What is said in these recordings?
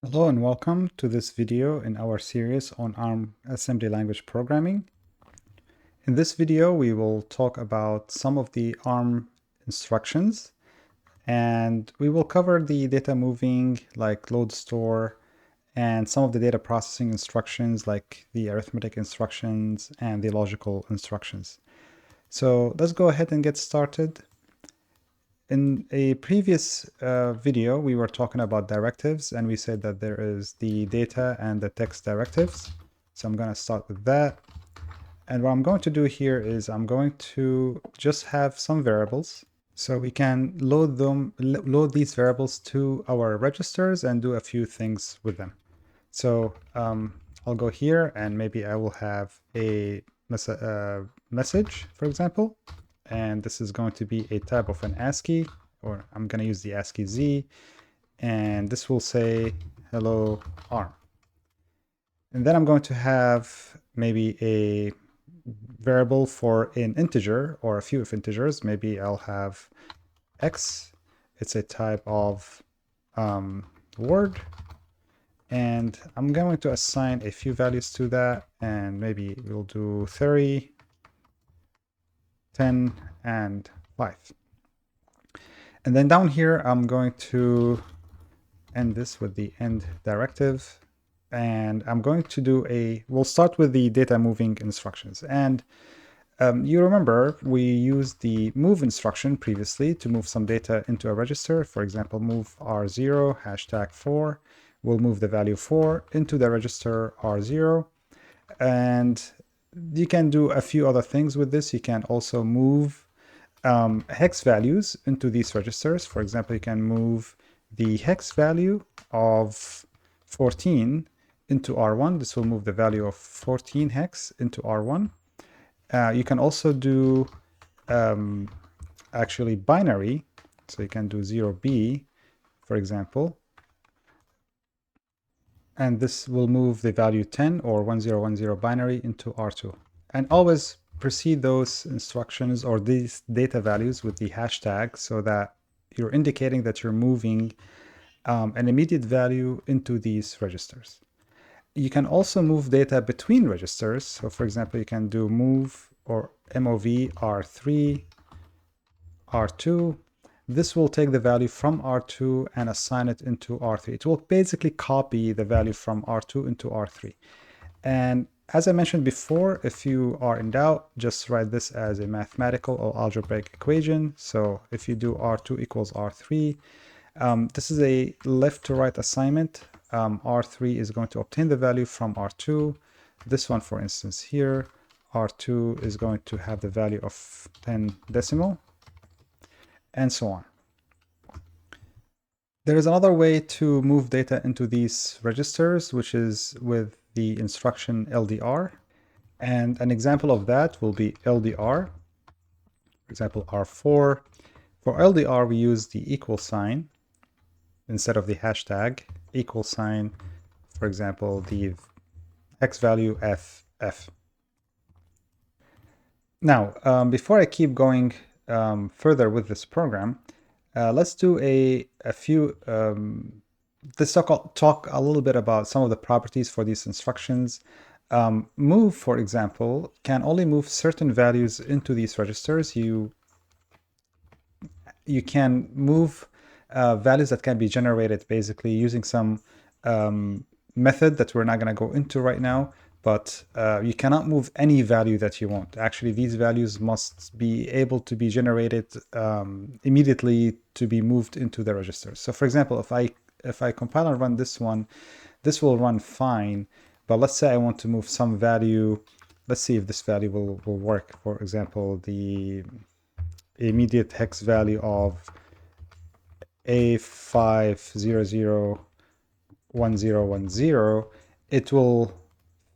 Hello and welcome to this video in our series on ARM assembly language programming. In this video, we will talk about some of the ARM instructions, and we will cover the data moving like load store and some of the data processing instructions like the arithmetic instructions and the logical instructions. So let's go ahead and get started. In a previous video, we were talking about directives, and we said that there is the data and the text directives. So I'm going to start with that. And what I'm going to do here is I'm going to just have some variables. So we can load these variables to our registers and do a few things with them. So I'll go here and maybe I will have a message, for example. And this is going to be a type of an ASCII, or I'm going to use the ASCII Z, and this will say hello ARM. And then I'm going to have maybe a variable for an integer or a few of integers. Maybe I'll have X. It's a type of word, and I'm going to assign a few values to that, and maybe we'll do 30, 10, and 5. And then down here, I'm going to end this with the end directive. And I'm going to do we'll start with the data moving instructions. And you remember we used the move instruction previously to move some data into a register. For example, move R0 #4 will move the value 4 into the register R0. And you can do a few other things with this. You can also move hex values into these registers. For example, you can move the hex value of 14 into R1. This will move the value of 14 hex into R1. You can also do actually binary. So you can do 0B, for example. And this will move the value 10 or 1010 binary into R2. And always precede those instructions or these data values with the hashtag so that you're indicating that you're moving an immediate value into these registers. You can also move data between registers. So for example, you can do move or MOV R3, R2. This will take the value from R2 and assign it into R3. It will basically copy the value from R2 into R3. And as I mentioned before, if you are in doubt, just write this as a mathematical or algebraic equation. So if you do R2 equals R3, this is a left to right assignment. R3 is going to obtain the value from R2. This one, for instance, here, R2 is going to have the value of 10 decimal, and so on. There is another way to move data into these registers, which is with the instruction LDR. And an example of that will be LDR. For example, R4. For LDR, we use the equal sign instead of the hashtag. Equal sign, for example, the hex value FF. Now, before I keep going further with this program, let's do let's talk a little bit about some of the properties for these instructions. Move, for example, can only move certain values into these registers. You can move values that can be generated basically using some method that we're not going to go into right now, but you cannot move any value that you want. Actually, these values must be able to be generated immediately to be moved into the register. So for example, if I compile and run this one, this will run fine. But let's say I want to move some value. Let's see if this value will work. For example, the immediate hex value of A5001010, it will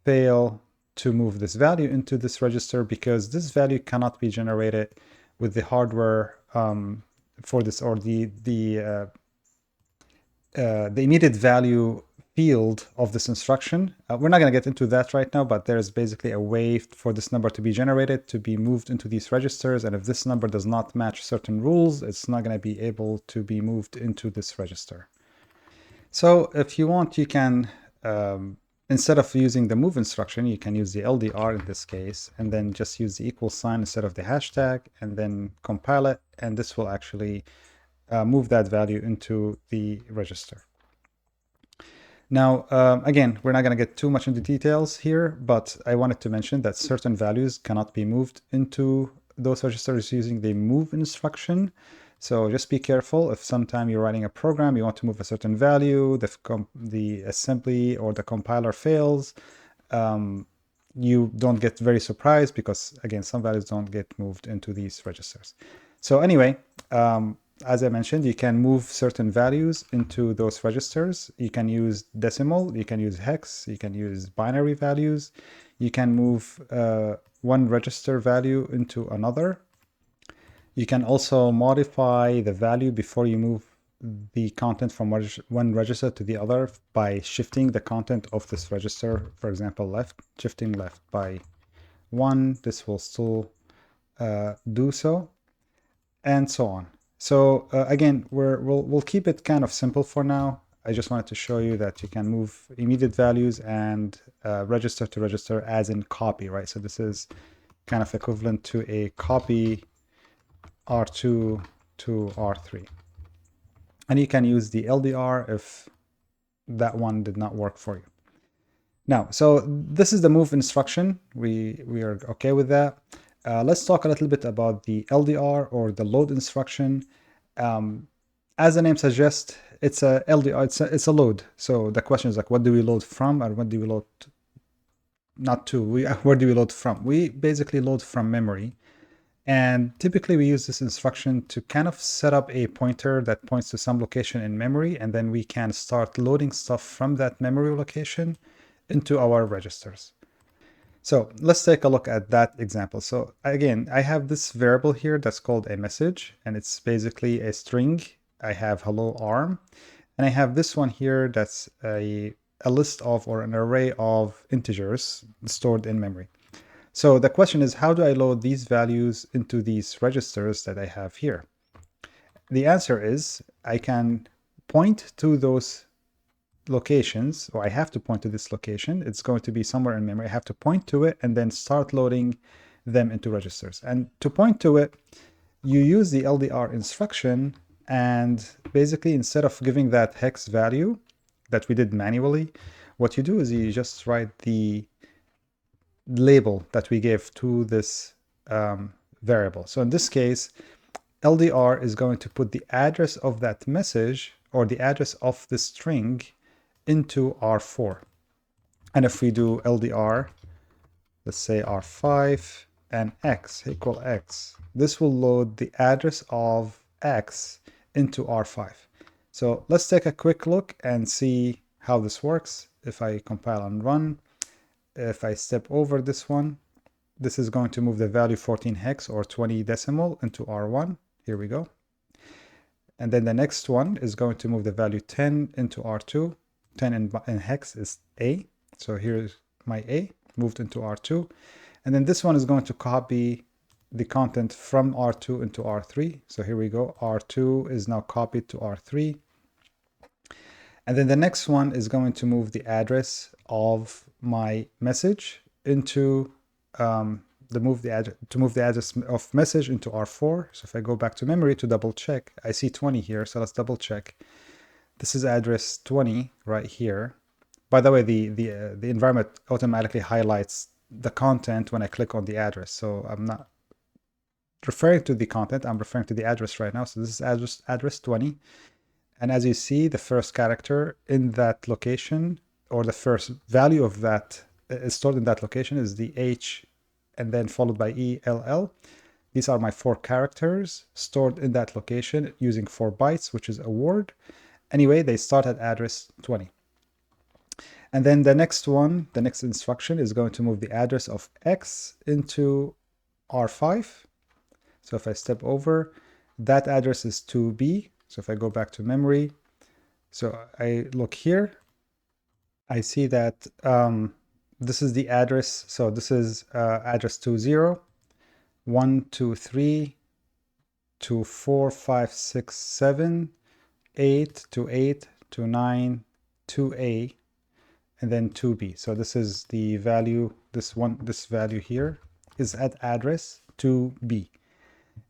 fail to move this value into this register because this value cannot be generated with the hardware for this, or the immediate value field of this instruction. We're not going to get into that right now, but there's basically a way for this number to be generated, to be moved into these registers. And if this number does not match certain rules, it's not going to be able to be moved into this register. So if you want, you can, instead of using the move instruction, you can use the LDR in this case, and then just use the equal sign instead of the hashtag, and then compile it, and this will actually move that value into the register. Now, again, we're not going to get too much into details here, but I wanted to mention that certain values cannot be moved into those registers using the move instruction. So just be careful if sometime you're writing a program, you want to move a certain value, the assembly or the compiler fails, you don't get very surprised because, again, some values don't get moved into these registers. So anyway, as I mentioned, you can move certain values into those registers. You can use decimal, you can use hex, you can use binary values. You can move one register value into another. You can also modify the value before you move the content from one register to the other by shifting the content of this register. For example, shifting left by 1, this will still do so, and so on. So again, we'll keep it kind of simple for now. I just wanted to show you that you can move immediate values and register to register as in copy, right? So this is kind of equivalent to a copy R2 to R3. And you can use the LDR if that one did not work for you. Now, so this is the move instruction. We are okay with that. Let's talk a little bit about the LDR or the load instruction. As the name suggests, it's a LDR, it's a load. So the question is like, what do we load from, or what do we load not to? Where do we load from? We basically load from memory. And typically we use this instruction to kind of set up a pointer that points to some location in memory, and then we can start loading stuff from that memory location into our registers. So let's take a look at that example. So again, I have this variable here that's called a message, and it's basically a string. I have hello arm, and I have this one here that's a list of, or an array of integers stored in memory. So the question is, how do I load these values into these registers that I have here? The answer is I can point to those locations, or I have to point to this location. It's going to be somewhere in memory. I have to point to it and then start loading them into registers. And to point to it, you use the LDR instruction, and basically instead of giving that hex value that we did manually, what you do is you just write the label that we gave to this variable. So in this case, LDR is going to put the address of that message or the address of the string into R4. And if we do LDR, let's say R5 and X equal X, this will load the address of X into R5. So let's take a quick look and see how this works. If I compile and run, if I step over this one, this is going to move the value 14 hex or 20 decimal into R1. Here we go. And then the next one is going to move the value 10 into R2. 10 in hex is A. So here's my A moved into R2. And then this one is going to copy the content from R2 into R3. So here we go. R2 is now copied to R3. And then the next one is going to move the address of my message into to move the address of message into R4. So if I go back to memory to double check, I see 20 here. So let's double check. This is address 20 right here. By the way, the environment automatically highlights the content when I click on the address. So I'm not referring to the content, I'm referring to the address right now. So this is address 20. And as you see, the first character in that location, or the first value of that is stored in that location, is the H and then followed by ELL. These are my 4 characters stored in that location using 4 bytes, which is a word. Anyway, they start at address 20. And then the next one, the next instruction is going to move the address of X into R5. So if I step over, that address is 2B. So if I go back to memory, so I look here, I see that this is the address. So this is address 20, 1, 2, 3, 2, 4, 5, 6, 7, 8 to 8 to 9, 2A, and then 2B. So this is the value, this value here is at address 2B.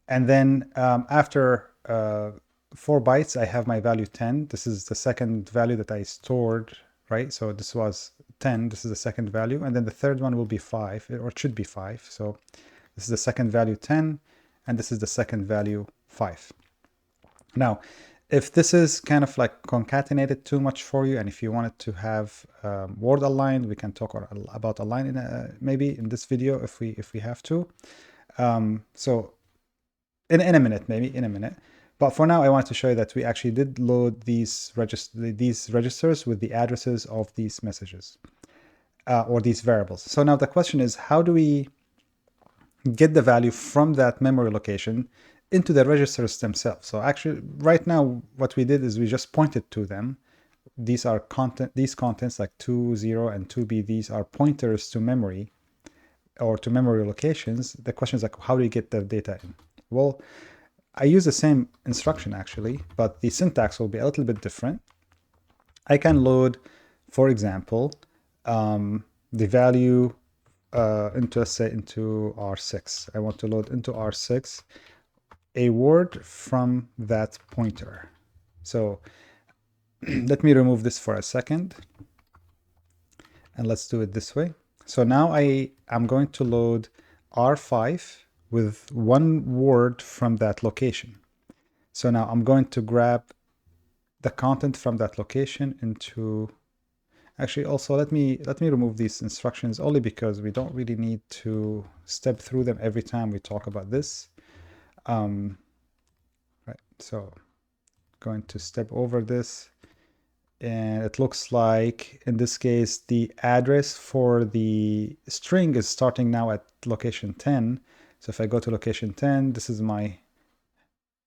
And then after 4 bytes, I have my value 10. This is the second value that I stored, right? So this was 10. This is the second value. And then the third one will be 5, or it should be 5. So this is the second value 10, and this is the second value 5. Now, if this is kind of like concatenated too much for you, and if you wanted to have word aligned, we can talk about align maybe in this video if we have to. So in a minute, maybe in a minute. But for now, I want to show you that we actually did load these registers with the addresses of these messages or these variables. So now the question is, how do we get the value from that memory location into the registers themselves? So actually, right now, what we did is we just pointed to them. These are these contents like 2, 0, and 2B. These are pointers to memory or to memory locations. The question is like, how do you get the data in? Well, I use the same instruction actually, but the syntax will be a little bit different. I can load, for example, the value into, let's say, into R6. I want to load into R6 a word from that pointer. So let me remove this for a second, and let's do it this way. So now I'm going to load R5 with one word from that location. So now I'm going to grab the content from that location into, actually also let me remove these instructions only because we don't really need to step through them every time we talk about this. Right, so going to step over this, and it looks like in this case the address for the string is starting now at location 10. So if I go to location 10, this is my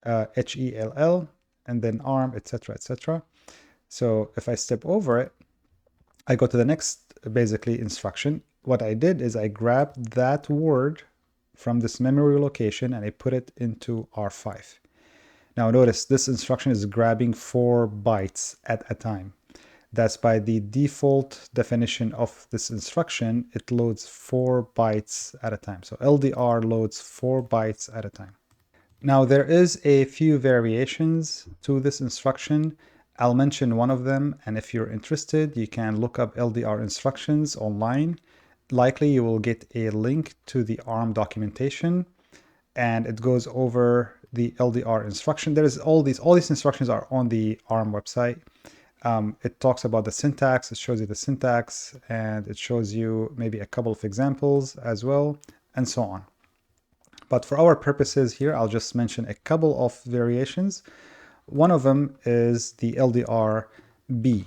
HELL, and then ARM, etc., etc. So if I step over it, I go to the next basically instruction. What I did is I grabbed that word from this memory location and I put it into R5. Now notice this instruction is grabbing 4 bytes at a time. That's by the default definition of this instruction. It loads 4 bytes at a time. So LDR loads 4 bytes at a time. Now there is a few variations to this instruction. I'll mention one of them, and if you're interested, you can look up LDR instructions online. Likely you will get a link to the ARM documentation, and it goes over the LDR instruction. There's all these instructions are on the ARM website. It talks about the syntax, it shows you the syntax, and it shows you maybe a couple of examples as well, and so on. But for our purposes here, I'll just mention a couple of variations. One of them is the LDR B.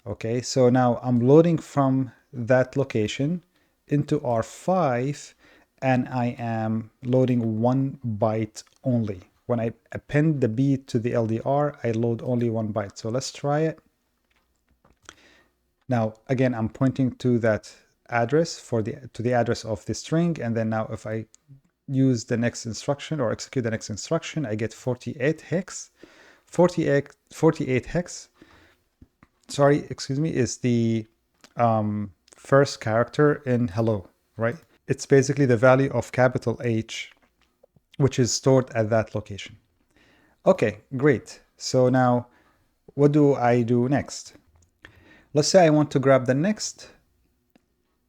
Okay, so now I'm loading from that location into R5, and I am loading 1 byte only. When I append the B to the LDR, I load only 1 byte. So let's try it. Now, again, I'm pointing to that address to the address of the string. And then now if I use the next instruction or execute the next instruction, I get 48 hex. 48 hex, sorry, excuse me, is the first character in hello, right? It's basically the value of capital H, which is stored at that location. Okay, great. So now what do I do next? Let's say I want to grab the next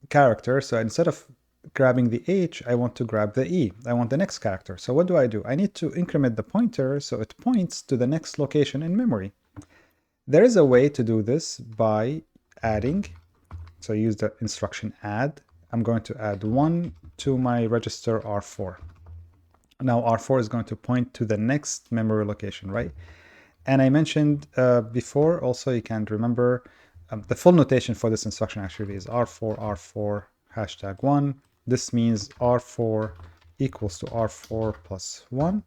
character. So instead of grabbing the H, I want to grab the E. I want the next character. So what do? I need to increment the pointer so it points to the next location in memory. There is a way to do this by adding. So use the instruction add. I'm going to add 1 to my register R4. Now R4 is going to point to the next memory location, right? And I mentioned before, also you can remember the full notation for this instruction actually is R4, R4, #1. This means R4 equals to R4 plus 1.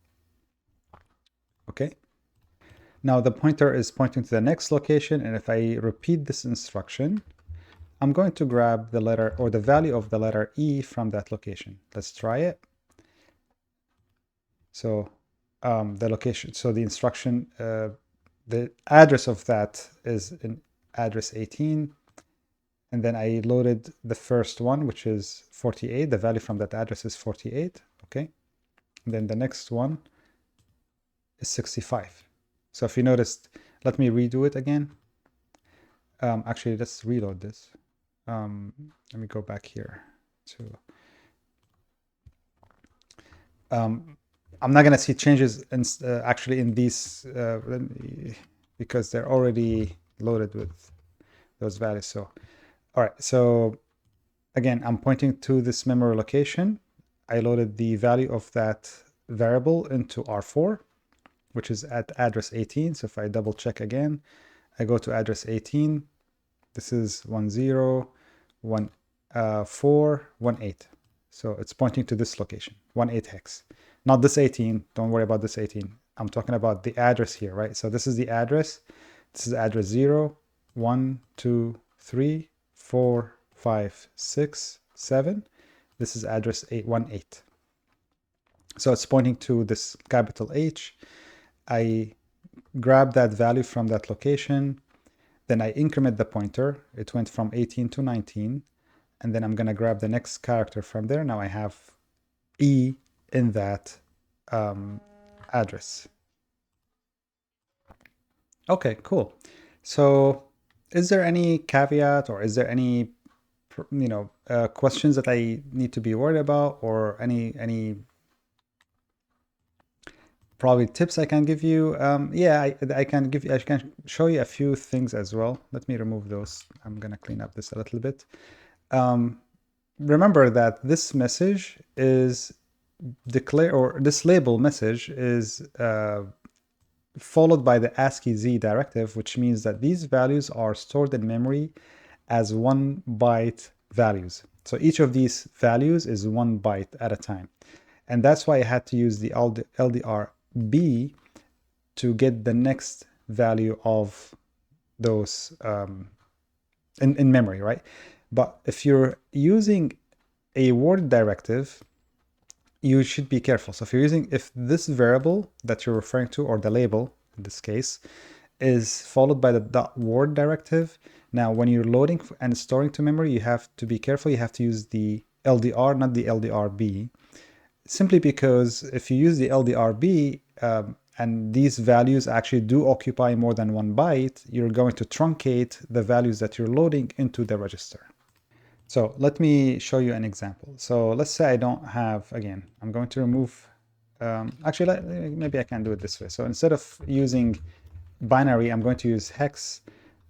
Okay. Now the pointer is pointing to the next location, and if I repeat this instruction, I'm going to grab the letter or the value of the letter E from that location. Let's try it. So the location, so the instruction the address of that is in address 18. And then I loaded the first one, which is 48. The value from that address is 48. Okay. And then the next one is 65. So if you noticed, let me redo it again. Actually, let's reload this. Let me go back here to. I'm not going to see changes in, actually in these because they're already loaded with those values. So, all right. So again, I'm pointing to this memory location. I loaded the value of that variable into R4, which is at address 18. So if I double check again, I go to address 18. This is 101418. So it's pointing to this location, 18 hex. Not this 18. Don't worry about this 18. I'm talking about the address here, right? So this is the address. This is address 0, 1, 2, 3, 4, 5, 6, 7. This is address 818. So it's pointing to this capital H. I grab that value from that location. Then I increment the pointer. It went from 18 to 19. And then I'm going to grab the next character from there. Now I have E in that address. Okay, cool. So is there any caveat or is there any questions that I need to be worried about, or any probably tips I can give you? Yeah, I can show you a few things as well. Let me remove those. I'm gonna clean up this a little bit. Remember that this message is this label message is followed by the ASCII Z directive, which means that these values are stored in memory as 1 byte values. So each of these values is 1 byte at a time. And that's why I had to use the LDRB to get the next value of those in memory, right? But if you're using a word directive, you should be careful. So if this variable that you're referring to, or the label in this case, is followed by the .word directive, now when you're loading and storing to memory, you have to be careful. You have to use the LDR, not the LDRB, simply because if you use the LDRB and these values actually do occupy more than 1 byte, you're going to truncate the values that you're loading into the register. So let me show you an example. So let's say I don't have, again, I'm going to remove, actually, maybe I can do it this way. So instead of using binary, I'm going to use hex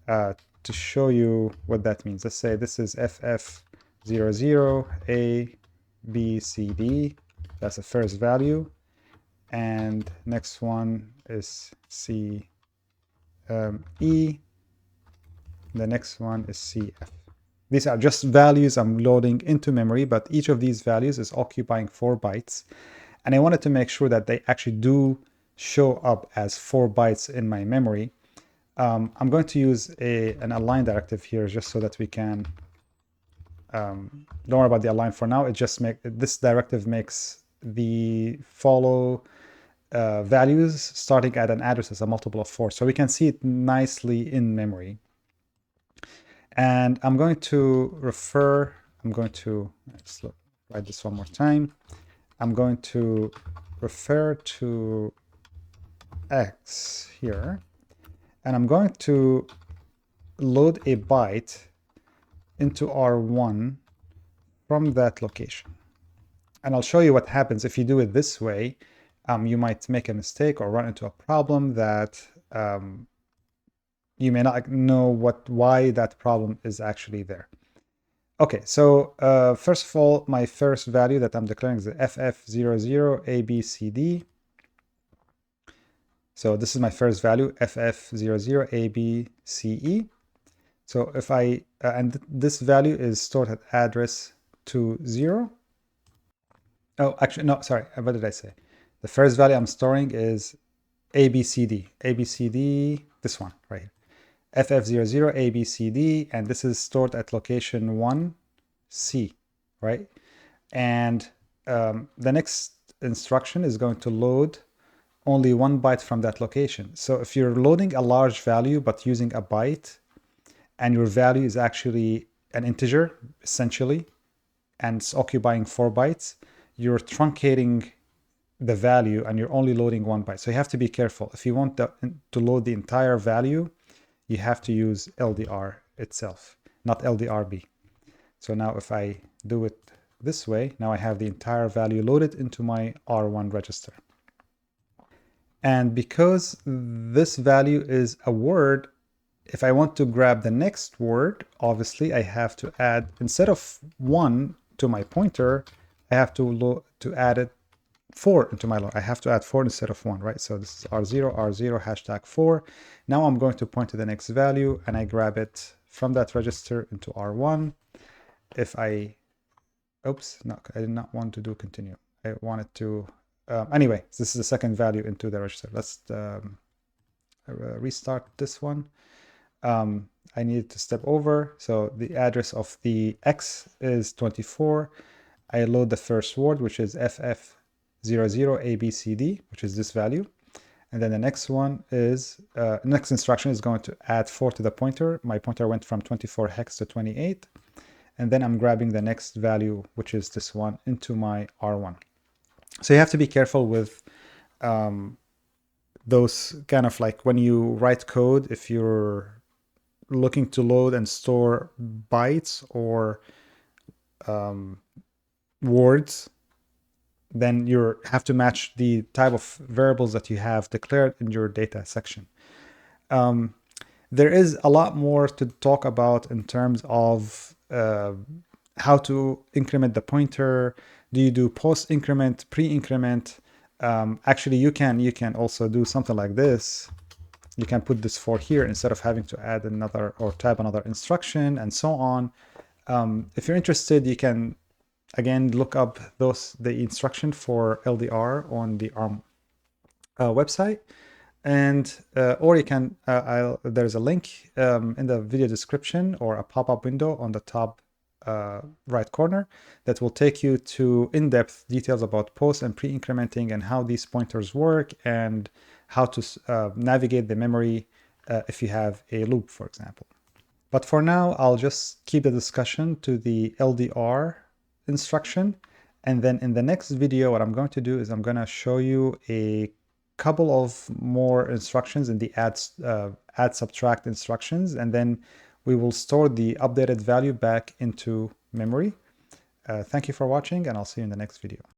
to show you what that means. Let's say this is FF00 A, B, C, D. That's the first value. And next one is C, E. The next one is CF. These are just values I'm loading into memory, but each of these values is occupying 4 bytes. And I wanted to make sure that they actually do show up as 4 bytes in my memory. I'm going to use an align directive here just so that we can, don't worry about the align for now. This directive makes the follow values starting at an address as a multiple of 4. So we can see it nicely in memory. And I'm going to let's write this one more time. I'm going to refer to X here, and I'm going to load a byte into R1 from that location. And I'll show you what happens if you do it this way. You might make a mistake or run into a problem that you may not know why that problem is actually there. Okay, so first of all, my first value that I'm declaring is the FF00 ABCD. So this is my first value, FF00 ABCE. So if and this value is stored at address 20. Oh, actually, no, sorry, what did I say? The first value I'm storing is ABCD. ABCD, this one right here. FF00 ABCD, and this is stored at location 1C, right? And the next instruction is going to load only 1 byte from that location. So if you're loading a large value but using a byte, and your value is actually an integer, essentially, and it's occupying 4 bytes, you're truncating the value and you're only loading 1 byte. So you have to be careful. If you want to load the entire value, you have to use LDR itself, not LDRB. So now if I do it this way, now I have the entire value loaded into my R1 register. And because this value is a word, if I want to grab the next word, obviously I have to add, instead of 1 to my pointer, I have to add it 4 into my load. I have to add 4 instead of 1, right? So this is R0, R0, hashtag 4. Now I'm going to point to the next value and I grab it from that register into R1. If I, oops, no, I did not want to do continue. I wanted to, anyway, this is the second value into the register. Let's restart this one. I need to step over. So the address of the X is 24. I load the first word, which is FF00ABCD, which is this value. And then the next one is, next instruction is going to add 4 to the pointer. My pointer went from 24 hex to 28. And then I'm grabbing the next value, which is this one, into my R1. So you have to be careful with those kind of like when you write code, if you're looking to load and store bytes or words, then you have to match the type of variables that you have declared in your data section. There is a lot more to talk about in terms of how to increment the pointer. Do you do post increment, pre-increment? Actually, you can also do something like this. You can put this 4 here instead of having to add another or type another instruction and so on. If you're interested, you can again look up the instruction for LDR on the ARM website, and or you can there's a link in the video description or a pop-up window on the top right corner that will take you to in-depth details about post and pre-incrementing and how these pointers work and how to navigate the memory if you have a loop, for example. But for now, I'll just keep the discussion to the LDR instruction. And then in the next video, what I'm going to do is I'm going to show you a couple of more instructions in the add subtract instructions. And then we will store the updated value back into memory. Thank you for watching, and I'll see you in the next video.